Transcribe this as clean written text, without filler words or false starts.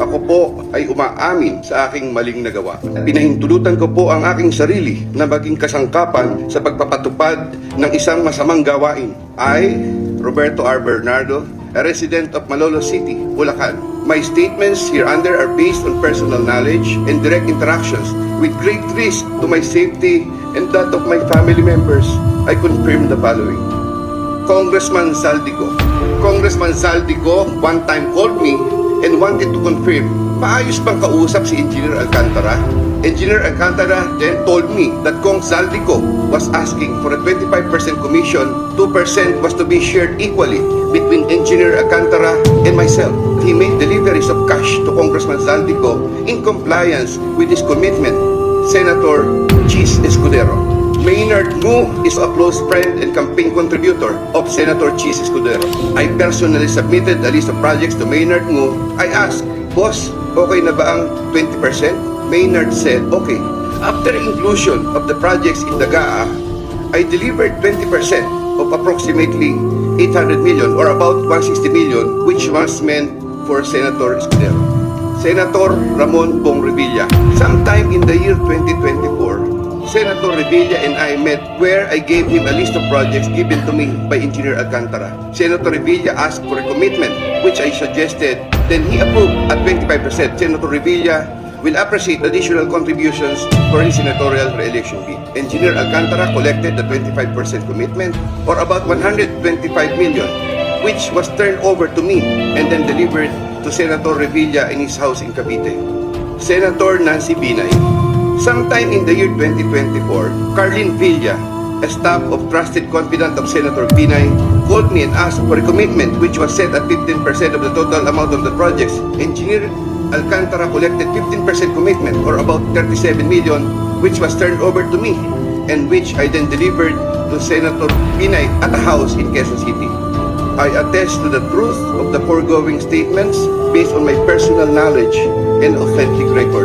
ako po ay umaamin sa aking maling nagawa. Pinahintulutan ko po ang aking sarili na maging kasangkapan sa pagpapatupad ng isang masamang gawain. I, Roberto R. Bernardo, a resident of Malolos City, Bulacan. My statements hereunder are based on personal knowledge and direct interactions with great risk to my safety and that of my family members. I confirm the following. Congressman Zaldico. Congressman Zaldico one time called me and wanted to confirm, paayos bang kausap si Engineer Alcantara? Engineer Alcantara then told me that Kong Zaldico was asking for a 25% commission, 2% was to be shared equally between Engineer Alcantara and myself. He made deliveries of cash to Congressman Zaldico in compliance with his commitment. Senator Chis Escudero. Maynard Ngu is a close friend and campaign contributor of Senator Chis Escudero. I personally submitted a list of projects to Maynard Ngu. I asked, Boss, okay na ba ang 20%? Maynard said, okay. After inclusion of the projects in the GAA, I delivered 20% of approximately 800 million or about 160 million, which was meant for Senator Escudero. Senator Ramon Bong Revilla. Sometime in the year 2024, Senator Revilla and I met where I gave him a list of projects given to me by Engineer Alcantara. Senator Revilla asked for a commitment, which I suggested. Then he approved at 25%. Senator Revilla will appreciate additional contributions for his senatorial re-election bid. Engineer Alcantara collected the 25% commitment, or about 125 million, which was turned over to me and then delivered to Senator Revilla in his house in Cavite. Senator Nancy Binay. Sometime in the year 2024, Carlin Villa, a staff of trusted confidant of Senator Binay, called me and asked for a commitment which was set at 15% of the total amount of the projects. Engineer Alcantara collected 15% commitment, or about 37 million, which was turned over to me and which I then delivered to Senator Binay at a house in Quezon City. I attest to the truth of the foregoing statements based on my personal knowledge and authentic records.